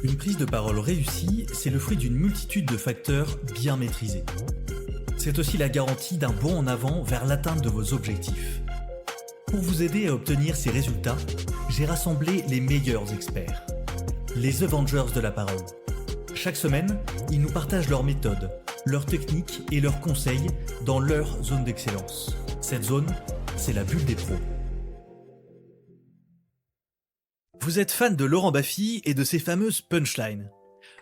Une prise de parole réussie, c'est le fruit d'une multitude de facteurs bien maîtrisés. C'est aussi la garantie d'un bond en avant vers l'atteinte de vos objectifs. Pour vous aider à obtenir ces résultats, j'ai rassemblé les meilleurs experts, les Avengers de la parole. Chaque semaine, ils nous partagent leurs méthodes, leurs techniques et leurs conseils dans leur zone d'excellence. Cette zone, c'est la bulle des pros. Vous êtes fan de Laurent Baffy et de ses fameuses punchlines.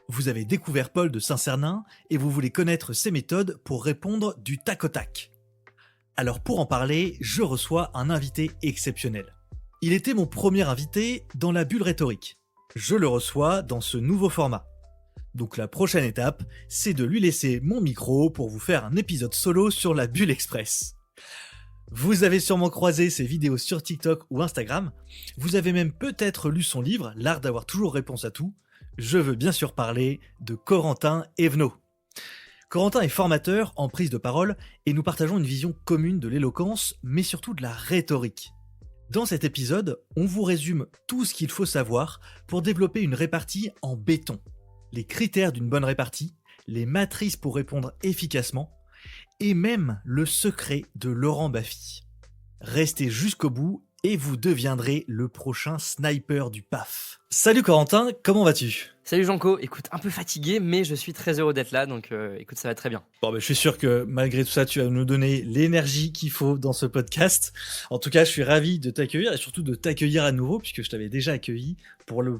Vous avez découvert Paul de Saint-Cernin et vous voulez connaître ses méthodes pour répondre du tac au tac. Alors pour en parler, je reçois un invité exceptionnel. Il était mon premier invité dans la bulle rhétorique. Je le reçois dans ce nouveau format. Donc la prochaine étape, c'est de lui laisser mon micro pour vous faire un épisode solo sur la bulle express. Vous avez sûrement croisé ses vidéos sur TikTok ou Instagram. Vous avez même peut-être lu son livre, L'art d'avoir toujours réponse à tout. Je veux bien sûr parler de Corentin Evenot. Corentin est formateur en prise de parole et nous partageons une vision commune de l'éloquence, mais surtout de la rhétorique. Dans cet épisode, on vous résume tout ce qu'il faut savoir pour développer une répartie en béton. Les critères d'une bonne répartie, les matrices pour répondre efficacement, et même le secret de Laurent Baffy. Restez jusqu'au bout et vous deviendrez le prochain sniper du PAF. Salut Corentin, comment vas-tu ? Salut Janko, écoute, un peu fatigué, mais je suis très heureux d'être là, donc écoute, ça va très bien. Bon, je suis sûr que malgré tout ça, tu vas nous donner l'énergie qu'il faut dans ce podcast. En tout cas, je suis ravi de t'accueillir et surtout de t'accueillir à nouveau, puisque je t'avais déjà accueilli pour la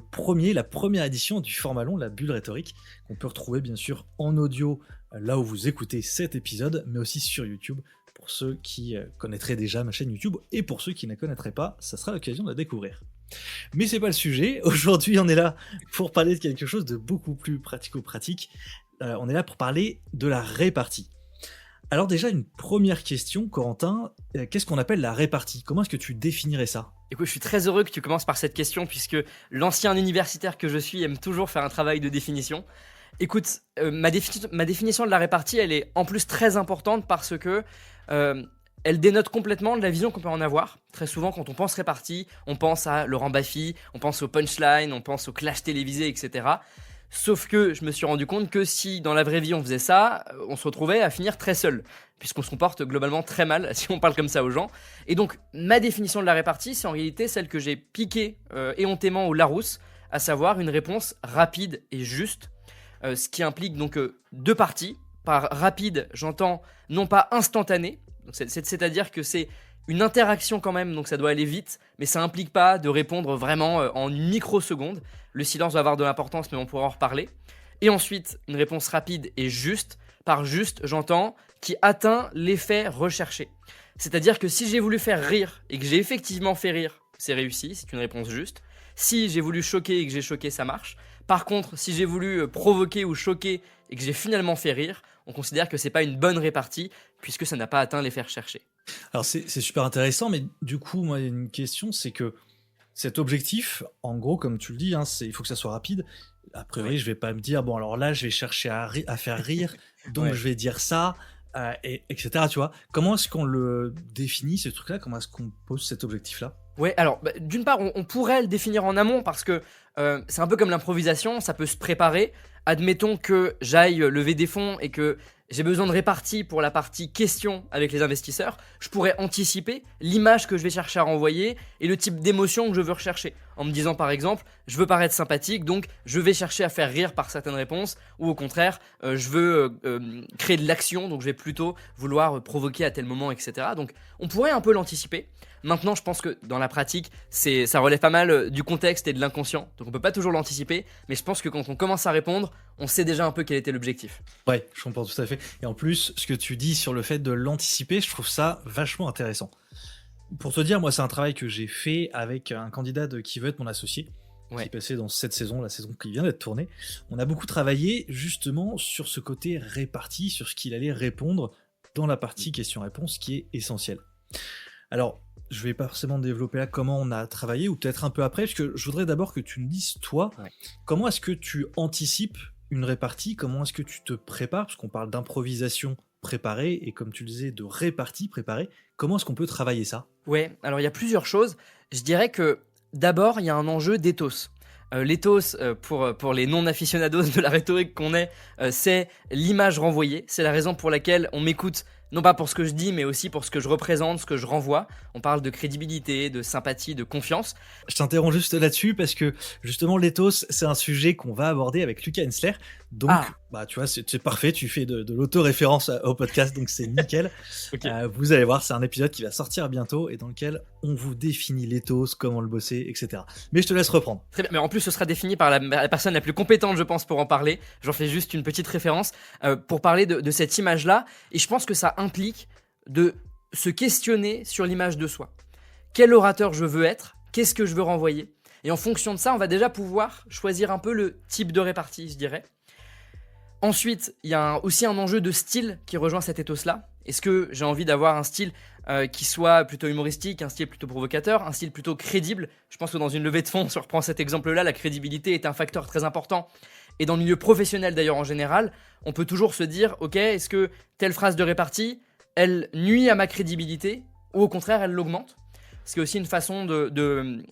première édition du format long, la bulle rhétorique, qu'on peut retrouver bien sûr en audio, là où vous écoutez cet épisode, mais aussi sur YouTube, pour ceux qui connaîtraient déjà ma chaîne YouTube, et pour ceux qui ne la connaîtraient pas, ça sera l'occasion de la découvrir. Mais c'est pas le sujet, aujourd'hui on est là pour parler de quelque chose de beaucoup plus pratico-pratique, on est là pour parler de la répartie. Alors déjà une première question, Corentin, qu'est-ce qu'on appelle la répartie ? Comment est-ce que tu définirais ça ? Écoute, je suis très heureux que tu commences par cette question, puisque l'ancien universitaire que je suis aime toujours faire un travail de définition. Écoute, ma définition de la répartie, elle est en plus très importante parce que elle dénote complètement de la vision qu'on peut en avoir. Très souvent, quand on pense répartie, on pense à Laurent Baffy, on pense aux punchlines, on pense aux clashs télévisés, etc. Sauf que je me suis rendu compte que si dans la vraie vie on faisait ça, on se retrouvait à finir très seul, puisqu'on se comporte globalement très mal si on parle comme ça aux gens. Et donc, ma définition de la répartie, c'est en réalité celle que j'ai piquée éhontément au Larousse, à savoir une réponse rapide et juste, ce qui implique donc deux parties. Par rapide, j'entends non pas instantané, c'est-à-dire que c'est une interaction quand même, donc ça doit aller vite, mais ça implique pas de répondre vraiment en une microseconde. Le silence va avoir de l'importance, mais on pourra en reparler. Et ensuite, une réponse rapide et juste. Par juste, j'entends qui atteint l'effet recherché. C'est-à-dire que si j'ai voulu faire rire et que j'ai effectivement fait rire, c'est réussi, c'est une réponse juste. Si j'ai voulu choquer et que j'ai choqué, ça marche. Par contre, si j'ai voulu provoquer ou choquer et que j'ai finalement fait rire, on considère que c'est pas une bonne répartie puisque ça n'a pas atteint l'effet recherché. Alors c'est super intéressant, mais du coup, moi, il y a une question, c'est que cet objectif, en gros, comme tu le dis, il faut que ça soit rapide. A priori, je vais pas me dire, bon, alors là, je vais chercher à faire rire, donc je vais dire ça, etc. Tu vois, comment est-ce qu'on le définit, ce truc-là ? Comment est-ce qu'on pose cet objectif-là ? Ouais, alors d'une part, on pourrait le définir en amont parce que c'est un peu comme l'improvisation, ça peut se préparer. Admettons que j'aille lever des fonds et que j'ai besoin de répartie pour la partie question avec les investisseurs. Je pourrais anticiper l'image que je vais chercher à renvoyer et le type d'émotion que je veux rechercher. En me disant par exemple, je veux paraître sympathique, donc je vais chercher à faire rire par certaines réponses. Ou au contraire, je veux créer de l'action, donc je vais plutôt vouloir provoquer à tel moment, etc. Donc on pourrait un peu l'anticiper. Maintenant, je pense que dans la pratique, ça relève pas mal du contexte et de l'inconscient. Donc on peut pas toujours l'anticiper, mais je pense que quand on commence à répondre, on sait déjà un peu quel était l'objectif. Ouais, je comprends tout à fait. Et en plus, ce que tu dis sur le fait de l'anticiper, je trouve ça vachement intéressant. Pour te dire, moi, c'est un travail que j'ai fait avec un candidat qui veut être mon associé, qui est passé dans cette saison, la saison qui vient d'être tournée. On a beaucoup travaillé justement sur ce côté réparti, sur ce qu'il allait répondre dans la partie question-réponse qui est essentielle. Alors, je vais pas forcément développer là comment on a travaillé, ou peut-être un peu après, parce que je voudrais d'abord que tu me dises, toi, comment est-ce que tu anticipes une répartie, comment est-ce que tu te prépares, parce qu'on parle d'improvisation préparée, et comme tu le disais, de répartie préparée, comment est-ce qu'on peut travailler ça ? Ouais, alors il y a plusieurs choses. Je dirais que d'abord, il y a un enjeu d'éthos. L'éthos, pour les non-aficionados de la rhétorique qu'on est, c'est l'image renvoyée. C'est la raison pour laquelle on m'écoute, non pas pour ce que je dis, mais aussi pour ce que je représente, ce que je renvoie. On parle de crédibilité, de sympathie, de confiance. Je t'interromps juste là-dessus parce que justement l'éthos, c'est un sujet qu'on va aborder avec Lucas Hensler. Donc, Ah, tu vois, c'est parfait. Tu fais de l'auto-référence au podcast, donc c'est nickel. ok. Vous allez voir, c'est un épisode qui va sortir bientôt et dans lequel on vous définit l'éthos, comment le bosser, etc. Mais je te laisse reprendre. Très bien, mais en plus ce sera défini par la personne la plus compétente je pense pour en parler. J'en fais juste une petite référence pour parler de cette image-là. Et je pense que ça implique de se questionner sur l'image de soi. Quel orateur je veux être? Qu'est-ce que je veux renvoyer? Et en fonction de ça, on va déjà pouvoir choisir un peu le type de répartie, je dirais. Ensuite, il y a aussi un enjeu de style qui rejoint cet ethos-là. Est-ce que j'ai envie d'avoir un style qui soit plutôt humoristique, un style plutôt provocateur, un style plutôt crédible? Je pense que dans une levée de fonds, si on reprend cet exemple-là, la crédibilité est un facteur très important. Et dans le milieu professionnel d'ailleurs en général, on peut toujours se dire, ok, est-ce que telle phrase de répartie, elle nuit à ma crédibilité ou au contraire, elle l'augmente? C'est aussi une façon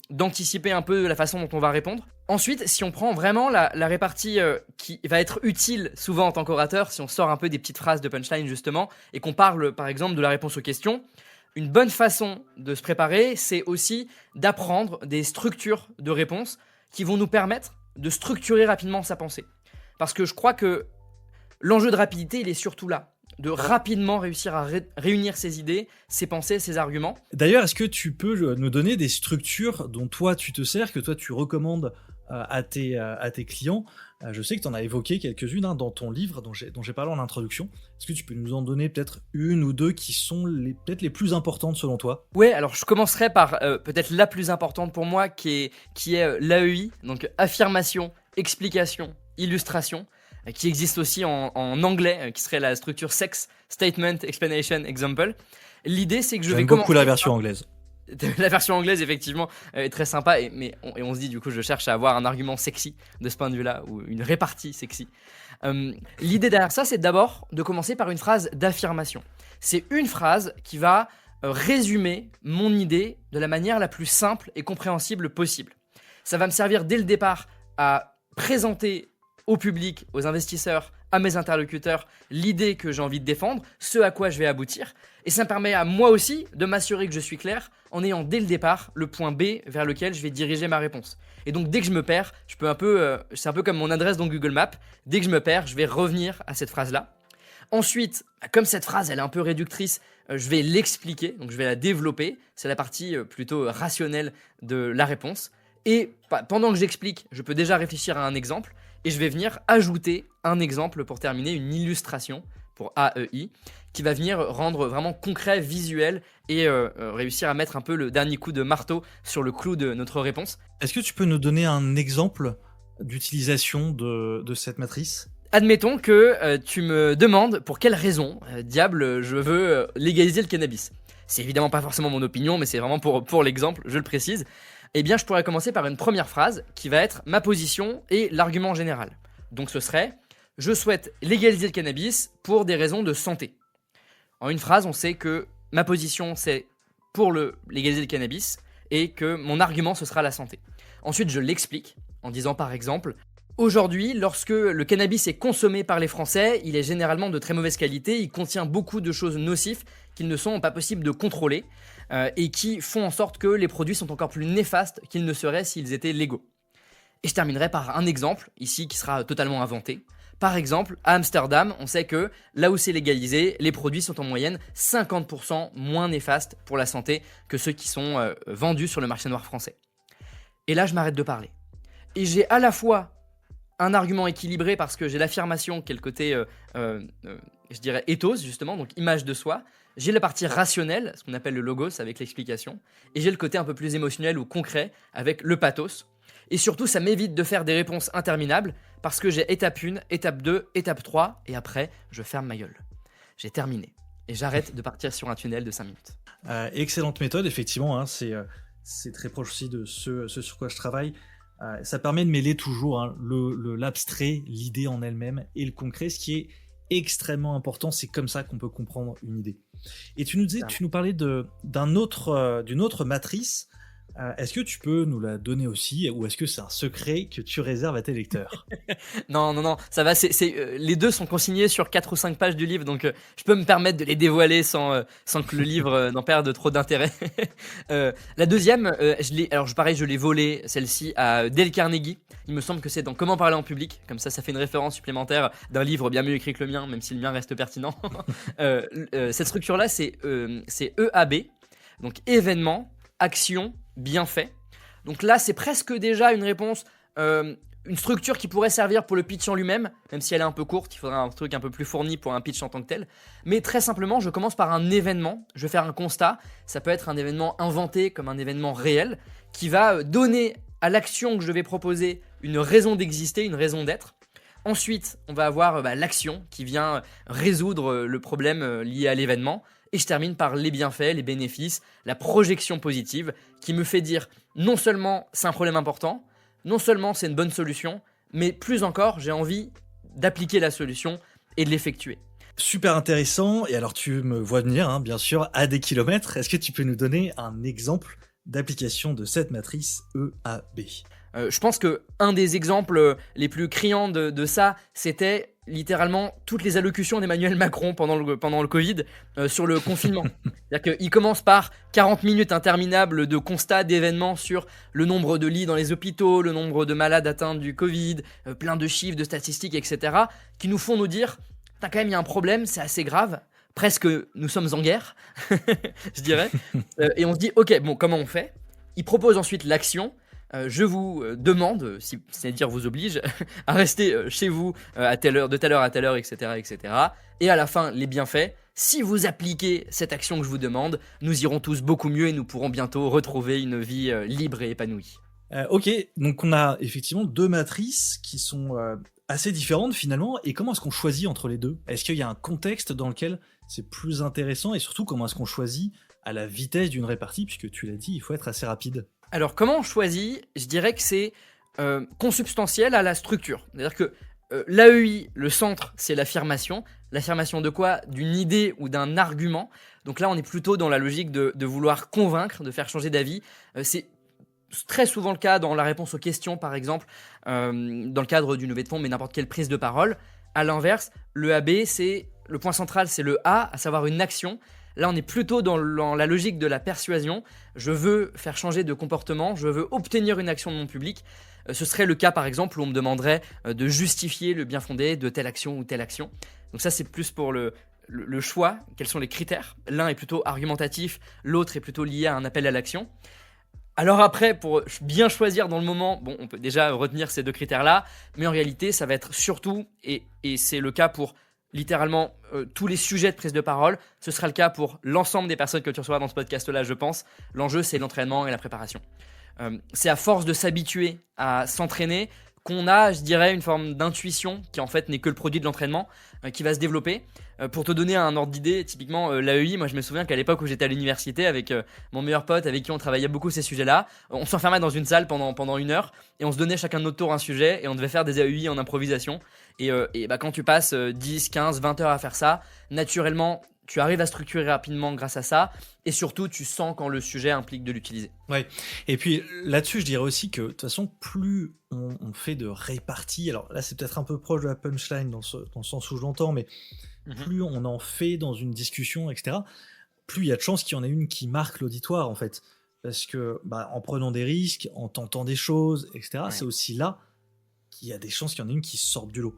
d'anticiper un peu la façon dont on va répondre. Ensuite, si on prend vraiment la répartie qui va être utile souvent en tant qu'orateur, si on sort un peu des petites phrases de punchline justement, et qu'on parle par exemple de la réponse aux questions, une bonne façon de se préparer, c'est aussi d'apprendre des structures de réponse qui vont nous permettre de structurer rapidement sa pensée. Parce que je crois que l'enjeu de rapidité, il est surtout là. De rapidement réussir à réunir ses idées, ses pensées, ses arguments. D'ailleurs, est-ce que tu peux nous donner des structures dont toi tu te sers, que toi tu recommandes à tes clients? Je sais que tu en as évoqué quelques-unes dans ton livre dont j'ai parlé en introduction. Est-ce que tu peux nous en donner peut-être une ou deux qui sont peut-être les plus importantes selon toi? Ouais, alors je commencerai par peut-être la plus importante pour moi qui est l'AEI, donc affirmation, explication, illustration, qui existe aussi en anglais, qui serait la structure SEX, Statement, Explanation, Example. L'idée, c'est que je vais J'aime commencer beaucoup la version anglaise. La version anglaise, effectivement, est très sympa, et on se dit, du coup, je cherche à avoir un argument sexy de ce point de vue-là, ou une répartie sexy. L'idée derrière ça, c'est d'abord de commencer par une phrase d'affirmation. C'est une phrase qui va résumer mon idée de la manière la plus simple et compréhensible possible. Ça va me servir dès le départ à présenter au public, aux investisseurs, à mes interlocuteurs, l'idée que j'ai envie de défendre, ce à quoi je vais aboutir. Et ça me permet à moi aussi de m'assurer que je suis clair en ayant dès le départ le point B vers lequel je vais diriger ma réponse. Et donc dès que je me perds, c'est un peu comme mon adresse dans Google Maps, dès que je me perds, je vais revenir à cette phrase-là. Ensuite, comme cette phrase elle est un peu réductrice, je vais l'expliquer, donc je vais la développer. C'est la partie plutôt rationnelle de la réponse. Et pendant que j'explique, je peux déjà réfléchir à un exemple. Et je vais venir ajouter un exemple pour terminer, une illustration pour AEI, qui va venir rendre vraiment concret, visuel et réussir à mettre un peu le dernier coup de marteau sur le clou de notre réponse. Est-ce que tu peux nous donner un exemple d'utilisation de cette matrice? Admettons que tu me demandes pour quelle raison, diable, je veux légaliser le cannabis. C'est évidemment pas forcément mon opinion, mais c'est vraiment pour l'exemple, je le précise. Eh bien, je pourrais commencer par une première phrase qui va être ma position et l'argument général. Donc ce serait « Je souhaite légaliser le cannabis pour des raisons de santé ». En une phrase, on sait que ma position, c'est pour légaliser le cannabis et que mon argument, ce sera la santé. Ensuite, je l'explique en disant par exemple « Aujourd'hui, lorsque le cannabis est consommé par les Français, il est généralement de très mauvaise qualité, il contient beaucoup de choses nocives qu'il ne sont pas possible de contrôler et qui font en sorte que les produits sont encore plus néfastes qu'ils ne seraient s'ils étaient légaux. » Et je terminerai par un exemple, ici qui sera totalement inventé. Par exemple, à Amsterdam, on sait que là où c'est légalisé, les produits sont en moyenne 50% moins néfastes pour la santé que ceux qui sont vendus sur le marché noir français. Et là, je m'arrête de parler. Et j'ai à la fois un argument équilibré parce que j'ai l'affirmation qui est le côté, je dirais, ethos, justement, donc image de soi. J'ai la partie rationnelle, ce qu'on appelle le logos avec l'explication. Et j'ai le côté un peu plus émotionnel ou concret avec le pathos. Et surtout, ça m'évite de faire des réponses interminables parce que j'ai étape 1, étape 2, étape 3 et après, je ferme ma gueule. J'ai terminé. Et j'arrête de partir sur un tunnel de 5 minutes. Excellente méthode, effectivement. C'est très proche aussi de ce sur quoi je travaille. Ça permet de mêler toujours l'abstrait, l'idée en elle-même et le concret, ce qui est extrêmement important. C'est comme ça qu'on peut comprendre une idée. Et tu nous parlais d'une autre matrice Est-ce que tu peux nous la donner aussi ou est-ce que c'est un secret que tu réserves à tes lecteurs? Non, non, non, ça va, les 2 sont consignés sur 4 ou 5 pages du livre, donc je peux me permettre de les dévoiler sans que le livre, n'en perde trop d'intérêt. La deuxième, je l'ai volée, celle-ci, à Dale Carnegie. Il me semble que c'est dans Comment parler en public, comme ça fait une référence supplémentaire d'un livre bien mieux écrit que le mien, même si le mien reste pertinent. Cette structure-là, c'est EAB, donc événement, action, bienfait. Donc là, c'est presque déjà une réponse, une structure qui pourrait servir pour le pitch en lui-même, même si elle est un peu courte, il faudrait un truc un peu plus fourni pour un pitch en tant que tel. Mais très simplement, je commence par un événement, je vais faire un constat, ça peut être un événement inventé comme un événement réel, qui va donner à l'action que je vais proposer une raison d'exister, une raison d'être. Ensuite, on va avoir l'action qui vient résoudre le problème lié à l'événement. Et je termine par les bienfaits, les bénéfices, la projection positive qui me fait dire non seulement c'est un problème important, non seulement c'est une bonne solution, mais plus encore, j'ai envie d'appliquer la solution et de l'effectuer. Super intéressant. Et alors, tu me vois venir, hein, bien sûr, à des kilomètres. Est-ce que tu peux nous donner un exemple d'application de cette matrice EAB? Je pense que un des exemples les plus criants de ça, c'était littéralement toutes les allocutions d'Emmanuel Macron pendant le Covid sur le confinement. C'est-à-dire qu'il commence par 40 minutes interminables de constats, d'événements sur le nombre de lits dans les hôpitaux, le nombre de malades atteints du Covid, plein de chiffres, de statistiques, etc., qui nous font nous dire « T'as quand même, il y a un problème, c'est assez grave ». Presque nous sommes en guerre, je dirais. Et on se dit, ok, bon, comment on fait? Il propose ensuite l'action. Je vous demande, si c'est-à-dire vous oblige, à rester chez vous à telle heure, de telle heure à telle heure, etc., etc. Et à la fin, les bienfaits. Si vous appliquez cette action que je vous demande, nous irons tous beaucoup mieux et nous pourrons bientôt retrouver une vie libre et épanouie. Ok, donc on a effectivement deux matrices qui sont assez différentes finalement. Et comment est-ce qu'on choisit entre les deux? Est-ce qu'il y a un contexte dans lequel c'est plus intéressant? Et surtout, comment est-ce qu'on choisit à la vitesse d'une répartie? Puisque tu l'as dit, il faut être assez rapide. Alors, comment on choisit? Je dirais que c'est consubstantiel à la structure. C'est-à-dire que l'AEI, le centre, c'est l'affirmation. L'affirmation de quoi? D'une idée ou d'un argument. Donc là, on est plutôt dans la logique de vouloir convaincre, de faire changer d'avis. C'est très souvent le cas dans la réponse aux questions, par exemple, dans le cadre d'une levée de fonds, mais n'importe quelle prise de parole. À l'inverse, le AB, le point central, c'est le A, à savoir une action. Là, on est plutôt dans la logique de la persuasion. Je veux faire changer de comportement, je veux obtenir une action de mon public. Ce serait le cas, par exemple, où on me demanderait de justifier le bien fondé de telle action ou telle action. Donc ça, c'est plus pour le choix. Quels sont les critères? L'un est plutôt argumentatif, l'autre est plutôt lié à un appel à l'action. Alors après, pour bien choisir dans le moment, bon, on peut déjà retenir ces deux critères-là, mais en réalité, ça va être surtout, et c'est le cas pour littéralement tous les sujets de prise de parole, ce sera le cas pour l'ensemble des personnes que tu recevras dans ce podcast-là, je pense. L'enjeu, c'est l'entraînement et la préparation. C'est à force de s'habituer à s'entraîner qu'on a, je dirais, une forme d'intuition qui en fait n'est que le produit de l'entraînement, qui va se développer. Pour te donner un ordre d'idée, typiquement l'AEI, moi je me souviens qu'à l'époque où j'étais à l'université avec mon meilleur pote avec qui on travaillait beaucoup ces sujets-là, on s'enfermait dans une salle pendant 1 heure et on se donnait chacun notre tour un sujet et on devait faire des AEI en improvisation. Et quand tu passes 10, 15, 20 heures à faire ça, naturellement tu arrives à structurer rapidement grâce à ça et surtout tu sens quand le sujet implique de l'utiliser. Ouais. Et puis là-dessus, je dirais aussi que de toute façon, plus on fait de réparties, alors là c'est peut-être un peu proche de la punchline dans le sens où je l'entends, mais plus on en fait dans une discussion, etc., plus il y a de chances qu'il y en ait une qui marque l'auditoire en fait. Parce que en prenant des risques, en tentant des choses, etc., c'est aussi là qu'il y a des chances qu'il y en ait une qui sorte du lot.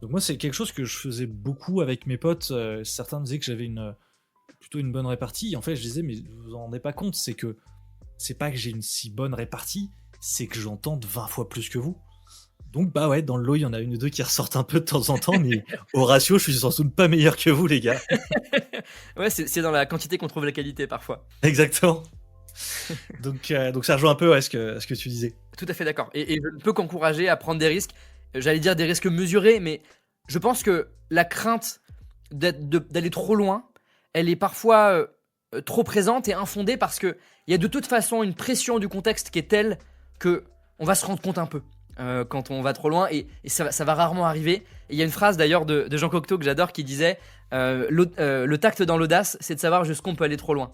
Donc moi, c'est quelque chose que je faisais beaucoup avec mes potes. Certains me disaient que j'avais plutôt une bonne répartie. En fait, je disais, mais vous vous en rendez pas compte, c'est pas que j'ai une si bonne répartie, c'est que j'entende 20 fois plus que vous. Donc dans le lot, il y en a une ou deux qui ressortent un peu de temps en temps, mais au ratio, je suis sans doute pas meilleur que vous, les gars. Ouais, c'est dans la quantité qu'on trouve la qualité parfois. Exactement. Donc ça rejoint un peu ce que tu disais. Tout à fait d'accord. Et je ne peux qu'encourager à prendre des risques. J'allais dire des risques mesurés, mais je pense que la crainte d'aller trop loin, elle est parfois trop présente et infondée parce qu'il y a de toute façon une pression du contexte qui est telle qu'on va se rendre compte un peu quand on va trop loin et ça va rarement arriver. Et il y a une phrase d'ailleurs de Jean Cocteau que j'adore qui disait le tact dans l'audace, c'est de savoir jusqu'où on peut aller trop loin.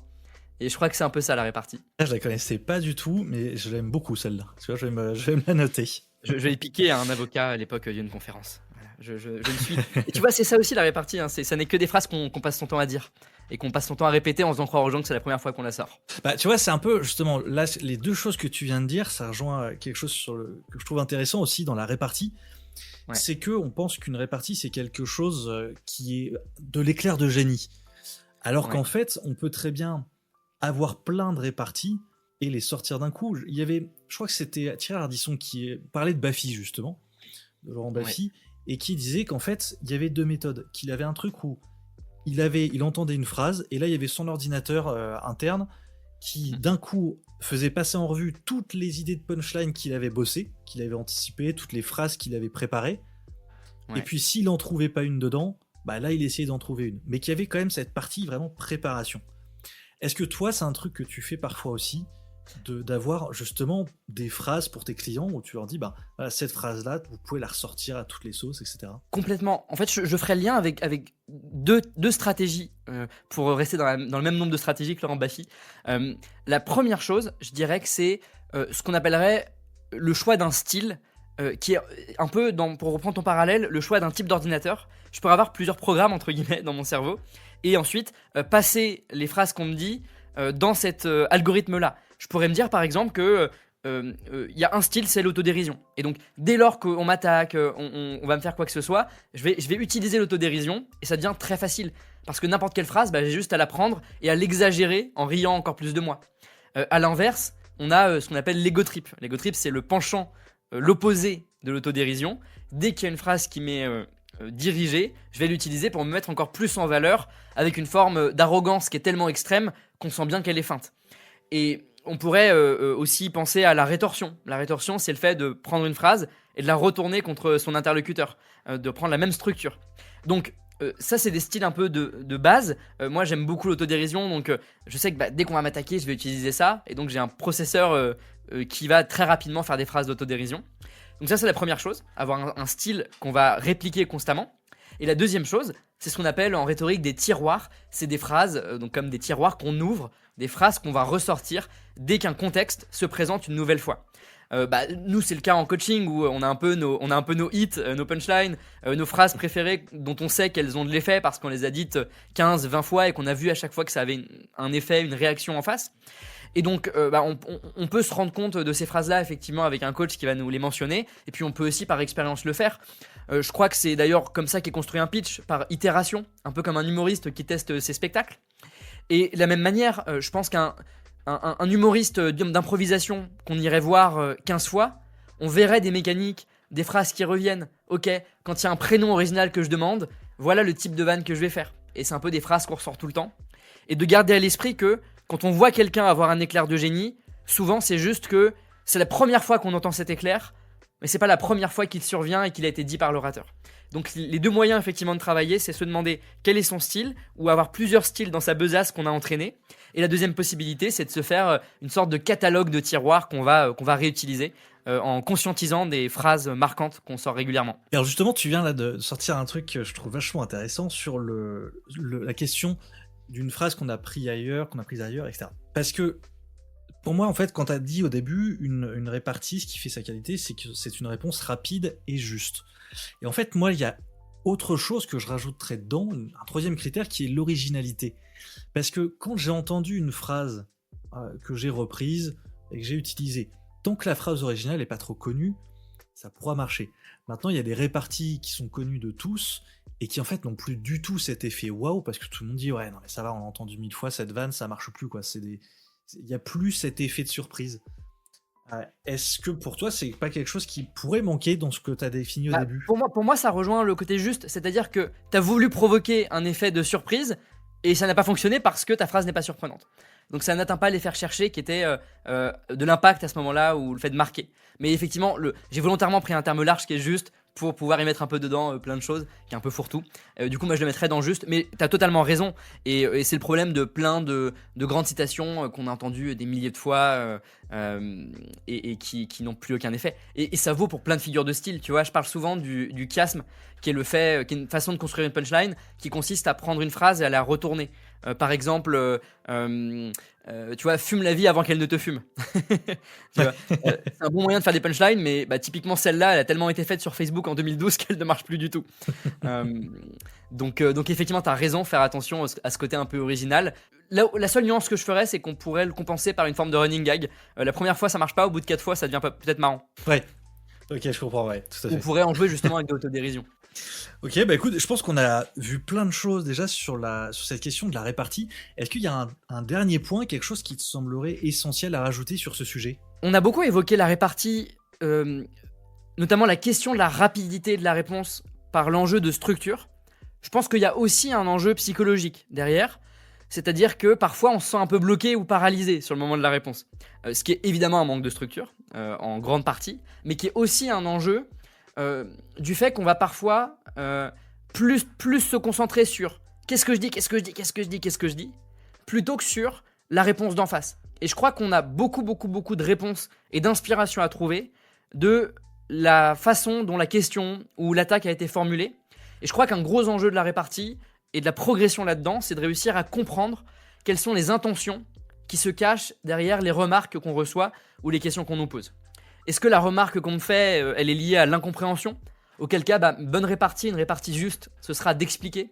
Et je crois que c'est un peu ça la répartie. Ah, je la connaissais pas du tout, mais je l'aime beaucoup celle-là. Tu vois, je vais me la noter. Je l'ai piqué à un avocat à l'époque d'une conférence. Voilà, je le suis. Et tu vois, c'est ça aussi la répartie. Hein. Ça n'est que des phrases qu'on passe son temps à dire et qu'on passe son temps à répéter en faisant croire aux gens que c'est la première fois qu'on la sort. Bah, tu vois, c'est un peu justement là les deux choses que tu viens de dire, ça rejoint quelque chose que je trouve intéressant aussi dans la répartie. Ouais. C'est que on pense qu'une répartie c'est quelque chose qui est de l'éclair de génie, alors Ouais. qu'en fait, on peut très bien avoir plein de réparties et les sortir d'un coup. Il y avait, je crois que c'était Thierry Ardisson qui parlait de Baffy justement, de Laurent Ouais. Baffy, et qui disait qu'en fait, il y avait deux méthodes. Qu'il avait un truc où il entendait une phrase, et là, il y avait son ordinateur interne qui, d'un coup, faisait passer en revue toutes les idées de punchline qu'il avait bossé, qu'il avait anticipé, toutes les phrases qu'il avait préparées. Ouais. Et puis, s'il en trouvait pas une dedans, bah là, il essayait d'en trouver une. Mais qu'il y avait quand même cette partie vraiment préparation. Est-ce que toi, c'est un truc que tu fais parfois aussi, d'avoir justement des phrases pour tes clients où tu leur dis, bah, voilà, cette phrase-là, vous pouvez la ressortir à toutes les sauces, etc. Complètement. En fait, je ferai le lien avec deux stratégies pour rester dans le même nombre de stratégies que Laurent Baffy. La première chose, je dirais que c'est ce qu'on appellerait le choix d'un style qui est un peu, pour reprendre ton parallèle, le choix d'un type d'ordinateur. Je pourrais avoir plusieurs programmes, entre guillemets, dans mon cerveau, et ensuite passer les phrases qu'on me dit dans cet algorithme-là. Je pourrais me dire, par exemple, que y a un style, c'est l'autodérision. Et donc, dès lors qu'on m'attaque, on va me faire quoi que ce soit, je vais utiliser l'autodérision et ça devient très facile. Parce que n'importe quelle phrase, bah, j'ai juste à la prendre et à l'exagérer en riant encore plus de moi. À l'inverse, on a ce qu'on appelle l'ego trip. L'ego trip, c'est le penchant, l'opposé de l'autodérision. Dès qu'il y a une phrase qui m'est dirigée, je vais l'utiliser pour me mettre encore plus en valeur avec une forme d'arrogance qui est tellement extrême qu'on sent bien qu'elle est feinte. Et on pourrait aussi penser à la rétorsion. La rétorsion, c'est le fait de prendre une phrase et de la retourner contre son interlocuteur, de prendre la même structure. Donc, ça, c'est des styles un peu de base. Moi, j'aime beaucoup l'autodérision, donc je sais que dès qu'on va m'attaquer, je vais utiliser ça. Et donc, j'ai un processeur qui va très rapidement faire des phrases d'autodérision. Donc ça, c'est la première chose, avoir un style qu'on va répliquer constamment. Et la deuxième chose, c'est ce qu'on appelle en rhétorique des tiroirs. C'est des phrases, donc comme des tiroirs qu'on ouvre, des phrases qu'on va ressortir dès qu'un contexte se présente une nouvelle fois. Nous, c'est le cas en coaching où on a un peu nos hits, nos punchlines, nos phrases préférées dont on sait qu'elles ont de l'effet parce qu'on les a dites 15, 20 fois et qu'on a vu à chaque fois que ça avait un effet, une réaction en face. Et donc, on peut se rendre compte de ces phrases-là, effectivement, avec un coach qui va nous les mentionner. Et puis, on peut aussi, par expérience, le faire. Je crois que c'est d'ailleurs comme ça qu'est construit un pitch, par itération, un peu comme un humoriste qui teste ses spectacles. Et de la même manière, je pense qu'un humoriste d'improvisation qu'on irait voir 15 fois, on verrait des mécaniques, des phrases qui reviennent. Ok, quand il y a un prénom original que je demande, voilà le type de vanne que je vais faire. Et c'est un peu des phrases qu'on ressort tout le temps. Et de garder à l'esprit que quand on voit quelqu'un avoir un éclair de génie, souvent c'est juste que c'est la première fois qu'on entend cet éclair, mais c'est pas la première fois qu'il survient et qu'il a été dit par l'orateur. Donc les deux moyens effectivement de travailler, c'est se demander quel est son style, ou avoir plusieurs styles dans sa besace qu'on a entraîné. Et la deuxième possibilité, c'est de se faire une sorte de catalogue de tiroirs qu'on va réutiliser en conscientisant des phrases marquantes qu'on sort régulièrement. Et alors justement, tu viens là de sortir un truc que je trouve vachement intéressant sur la question d'une phrase qu'on a prise ailleurs, etc. Parce que pour moi, en fait, quand tu as dit au début une répartie, ce qui fait sa qualité, c'est que c'est une réponse rapide et juste. Et en fait, moi, il y a autre chose que je rajouterais dedans, un troisième critère qui est l'originalité. Parce que quand j'ai entendu une phrase que j'ai reprise et que j'ai utilisée, tant que la phrase originale n'est pas trop connue, ça pourra marcher. Maintenant, il y a des réparties qui sont connues de tous et qui en fait n'ont plus du tout cet effet waouh, parce que tout le monde dit ouais, non mais ça va, on l'a entendu 1000 fois cette vanne, ça marche plus quoi. Il n'y a plus cet effet de surprise. Est-ce que pour toi, c'est pas quelque chose qui pourrait manquer dans ce que tu as défini au début? Pour moi, ça rejoint le côté juste, c'est-à-dire que tu as voulu provoquer un effet de surprise et ça n'a pas fonctionné parce que ta phrase n'est pas surprenante. Donc ça n'atteint pas l'effet recherché qui était de l'impact à ce moment-là ou le fait de marquer. Mais effectivement, j'ai volontairement pris un terme large qui est juste pour pouvoir y mettre un peu dedans plein de choses, qui est un peu fourre-tout. Du coup, moi je le mettrais dans juste, mais tu as totalement raison. Et c'est le problème de plein de grandes citations qu'on a entendues des milliers de fois et qui n'ont plus aucun effet. Et ça vaut pour plein de figures de style. Tu vois, je parle souvent du chiasme, qui est une façon de construire une punchline qui consiste à prendre une phrase et à la retourner. Par exemple, tu vois, fume la vie avant qu'elle ne te fume. Tu vois, c'est un bon moyen de faire des punchlines, mais typiquement celle-là, elle a tellement été faite sur Facebook en 2012 qu'elle ne marche plus du tout. Euh, donc effectivement, tu as raison, faire attention à ce côté un peu original. La seule nuance que je ferais, c'est qu'on pourrait le compenser par une forme de running gag. La première fois, ça marche pas, au bout de 4 fois, ça devient peut-être marrant. Ouais. Ok, je comprends, ouais, tout à fait. On pourrait en jouer justement avec de l'autodérision. Ok, bah écoute, je pense qu'on a vu plein de choses déjà sur cette question de la répartie. Est-ce qu'il y a un dernier point, quelque chose qui te semblerait essentiel à rajouter sur ce sujet? On a beaucoup évoqué la répartie, notamment la question de la rapidité de la réponse par l'enjeu de structure. Je pense qu'il y a aussi un enjeu psychologique derrière, c'est-à-dire que parfois on se sent un peu bloqué ou paralysé sur le moment de la réponse. Ce qui est évidemment un manque de structure, en grande partie, mais qui est aussi un enjeu du fait qu'on va parfois plus se concentrer sur qu'est-ce que je dis, plutôt que sur la réponse d'en face. Et je crois qu'on a beaucoup de réponses et d'inspiration à trouver de la façon dont la question ou l'attaque a été formulée. Et je crois qu'un gros enjeu de la répartie et de la progression là-dedans, c'est de réussir à comprendre quelles sont les intentions qui se cachent derrière les remarques qu'on reçoit ou les questions qu'on nous pose. Est-ce que la remarque qu'on me fait, elle est liée à l'incompréhension ? Auquel cas, bonne répartie, une répartie juste, ce sera d'expliquer.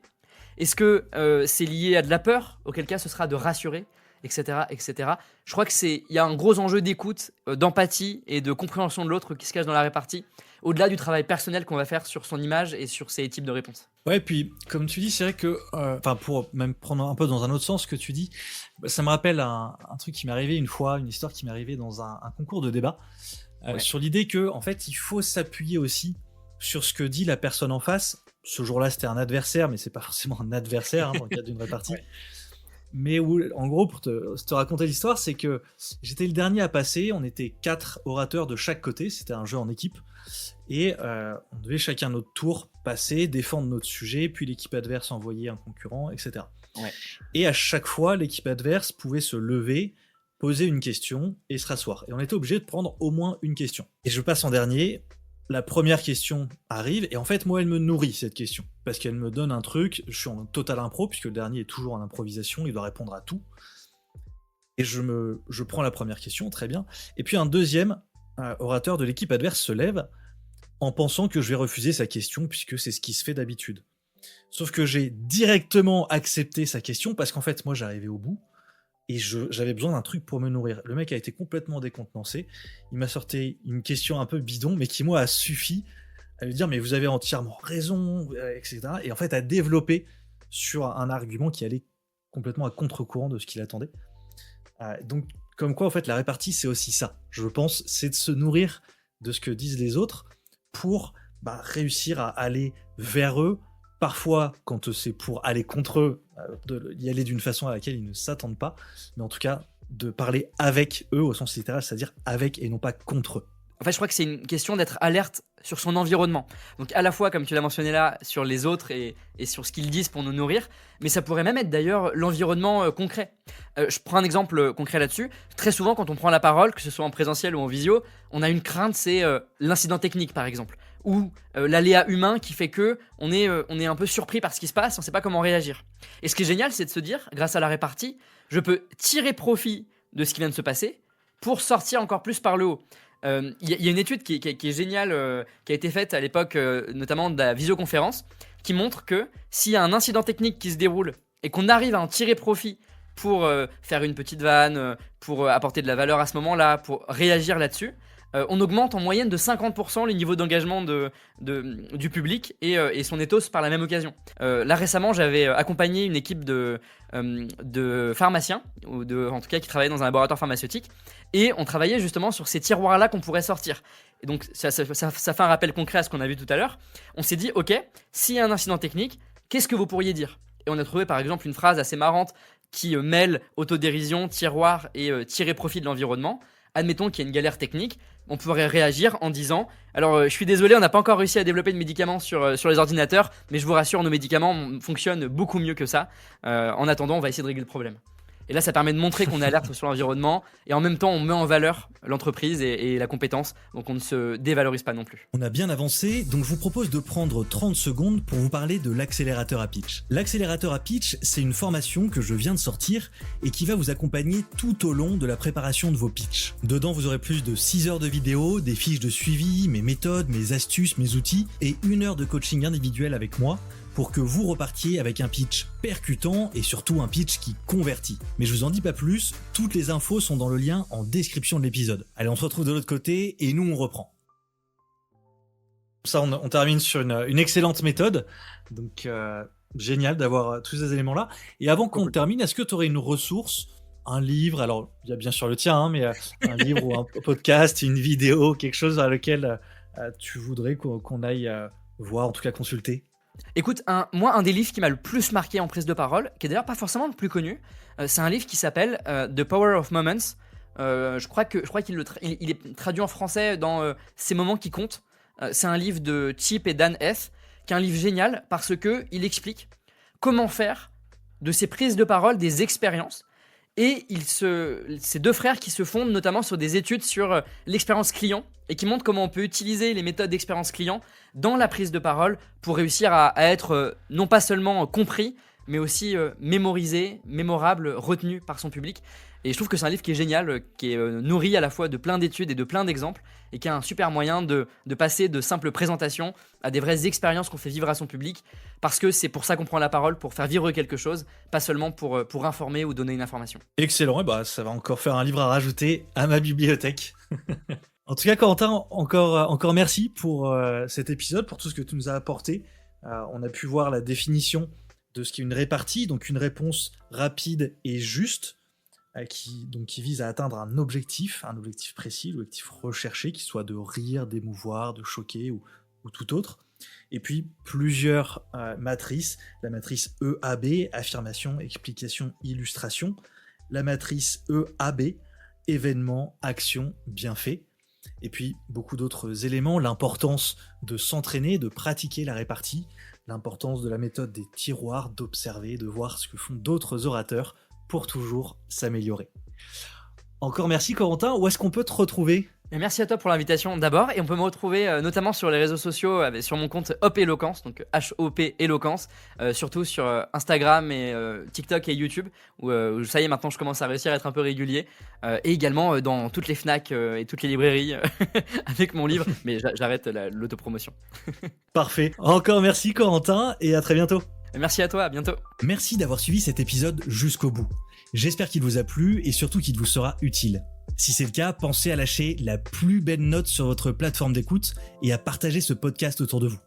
Est-ce que c'est lié à de la peur ? Auquel cas, ce sera de rassurer, etc., etc. Je crois qu'il y a un gros enjeu d'écoute, d'empathie et de compréhension de l'autre qui se cache dans la répartie, au-delà du travail personnel qu'on va faire sur son image et sur ses types de réponses. Ouais, puis comme tu dis, c'est vrai que, pour même prendre un peu dans un autre sens ce que tu dis, ça me rappelle un truc qui m'est arrivé une fois, une histoire qui m'est arrivée dans un concours de débat, sur l'idée que en fait, il faut s'appuyer aussi sur ce que dit la personne en face. Ce jour-là, c'était un adversaire, mais c'est pas forcément un adversaire dans le cadre d'une répartie. Ouais. Mais où, en gros, pour te raconter l'histoire, c'est que j'étais le dernier à passer. On était 4 orateurs de chaque côté. C'était un jeu en équipe. Et on devait chacun notre tour passer, défendre notre sujet, puis l'équipe adverse envoyer un concurrent, etc. Ouais. Et à chaque fois, l'équipe adverse pouvait se lever, poser une question et se rasseoir. Et on était obligé de prendre au moins une question. Et je passe en dernier. La première question arrive, et en fait, moi, elle me nourrit, cette question. Parce qu'elle me donne un truc, je suis en total impro, puisque le dernier est toujours en improvisation, il doit répondre à tout. Et je prends la première question, très bien. Et puis un deuxième orateur de l'équipe adverse se lève, en pensant que je vais refuser sa question, puisque c'est ce qui se fait d'habitude. Sauf que j'ai directement accepté sa question, parce qu'en fait, moi, j'arrivais au bout, et j'avais besoin d'un truc pour me nourrir. Le mec a été complètement décontenancé. Il m'a sorti une question un peu bidon, mais qui, moi, a suffi à lui dire « mais vous avez entièrement raison », etc. Et en fait, à développer sur un argument qui allait complètement à contre-courant de ce qu'il attendait. Donc, comme quoi, en fait, la répartie, c'est aussi ça. Je pense, c'est de se nourrir de ce que disent les autres pour réussir à aller vers eux. Parfois, quand c'est pour aller contre eux, d'y aller d'une façon à laquelle ils ne s'attendent pas, mais en tout cas, de parler avec eux au sens littéral, c'est-à-dire avec et non pas contre eux. En fait, je crois que c'est une question d'être alerte sur son environnement. Donc à la fois, comme tu l'as mentionné là, sur les autres et sur ce qu'ils disent pour nous nourrir, mais ça pourrait même être d'ailleurs l'environnement concret. Je prends un exemple concret là-dessus. Très souvent, quand on prend la parole, que ce soit en présentiel ou en visio, on a une crainte, c'est l'incident technique par exemple, ou l'aléa humain qui fait que on est un peu surpris par ce qui se passe, on ne sait pas comment réagir. Et ce qui est génial, c'est de se dire, grâce à la répartie, je peux tirer profit de ce qui vient de se passer pour sortir encore plus par le haut. Il y a une étude qui est géniale, qui a été faite à l'époque, notamment de la visioconférence, qui montre que s'il y a un incident technique qui se déroule et qu'on arrive à en tirer profit pour faire une petite vanne, pour apporter de la valeur à ce moment-là, pour réagir là-dessus, on augmente en moyenne de 50% le niveau d'engagement du public et son ethos par la même occasion. Là récemment, j'avais accompagné une équipe de pharmaciens, ou en tout cas qui travaillaient dans un laboratoire pharmaceutique, et on travaillait justement sur ces tiroirs-là qu'on pourrait sortir. Et donc ça fait un rappel concret à ce qu'on a vu tout à l'heure. On s'est dit, ok, s'il y a un incident technique, qu'est-ce que vous pourriez dire ? Et on a trouvé par exemple une phrase assez marrante qui mêle autodérision, tiroir et tirer profit de l'environnement. Admettons qu'il y a une galère technique, on pourrait réagir en disant « Alors, je suis désolé, on n'a pas encore réussi à développer de médicaments sur les ordinateurs, mais je vous rassure, nos médicaments fonctionnent beaucoup mieux que ça. En attendant, on va essayer de régler le problème. » Et là, ça permet de montrer qu'on est alerte sur l'environnement et en même temps, on met en valeur l'entreprise et la compétence. Donc, on ne se dévalorise pas non plus. On a bien avancé, donc je vous propose de prendre 30 secondes pour vous parler de l'accélérateur à pitch. L'accélérateur à pitch, c'est une formation que je viens de sortir et qui va vous accompagner tout au long de la préparation de vos pitchs. Dedans, vous aurez plus de 6 heures de vidéos, des fiches de suivi, mes méthodes, mes astuces, mes outils et 1 heure de coaching individuel avec moi pour que vous repartiez avec un pitch percutant et surtout un pitch qui convertit. Mais je vous en dis pas plus, toutes les infos sont dans le lien en description de l'épisode. Allez, on se retrouve de l'autre côté et nous on reprend. Ça, on termine sur une excellente méthode, donc génial d'avoir tous ces éléments-là. Et avant qu'on termine, est-ce que tu aurais une ressource, un livre, alors il y a bien sûr le tien, mais un livre ou un podcast, une vidéo, quelque chose à lequel tu voudrais qu'on aille voir, en tout cas consulter? Écoute, moi, un des livres qui m'a le plus marqué en prise de parole, qui est d'ailleurs pas forcément le plus connu, c'est un livre qui s'appelle The Power of Moments. Je crois qu'il il est traduit en français dans Ces moments qui comptent. C'est un livre de Chip et Dan Heath, qui est un livre génial parce que il explique comment faire de ces prises de parole des expériences. Et ces deux frères qui se fondent notamment sur des études sur l'expérience client et qui montrent comment on peut utiliser les méthodes d'expérience client dans la prise de parole pour réussir à être non pas seulement compris, mais aussi mémorisé, mémorable, retenu par son public. Et je trouve que c'est un livre qui est génial, qui est nourri à la fois de plein d'études et de plein d'exemples, et qui a un super moyen de passer de simples présentations à des vraies expériences qu'on fait vivre à son public, parce que c'est pour ça qu'on prend la parole, pour faire vivre quelque chose, pas seulement pour informer ou donner une information. Excellent, et bah ça va encore faire un livre à rajouter à ma bibliothèque. En tout cas, Corentin, encore merci pour cet épisode, pour tout ce que tu nous as apporté. On a pu voir la définition de ce qu'est une répartie, donc une réponse rapide et juste, qui vise à atteindre un objectif précis, l'objectif recherché, qui soit de rire, d'émouvoir, de choquer ou tout autre. Et puis plusieurs matrices, la matrice EAB, affirmation, explication, illustration, la matrice EAB, événement, action, bienfait, et puis beaucoup d'autres éléments, l'importance de s'entraîner, de pratiquer la répartie, l'importance de la méthode des tiroirs, d'observer, de voir ce que font d'autres orateurs pour toujours s'améliorer. Encore merci Corentin, où est-ce qu'on peut te retrouver ? Et merci à toi pour l'invitation d'abord, et on peut me retrouver notamment sur les réseaux sociaux sur mon compte Hop Eloquence, donc HOP Eloquence, surtout sur Instagram et TikTok et YouTube, où ça y est, maintenant je commence à réussir à être un peu régulier, et également dans toutes les Fnac et toutes les librairies avec mon livre, mais j'arrête l'autopromotion. Parfait, encore merci Corentin, et à très bientôt. Merci à toi, à bientôt. Merci d'avoir suivi cet épisode jusqu'au bout. J'espère qu'il vous a plu et surtout qu'il vous sera utile. Si c'est le cas, pensez à lâcher la plus belle note sur votre plateforme d'écoute et à partager ce podcast autour de vous.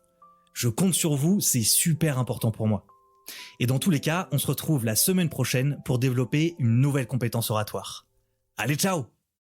Je compte sur vous, c'est super important pour moi. Et dans tous les cas, on se retrouve la semaine prochaine pour développer une nouvelle compétence oratoire. Allez, ciao!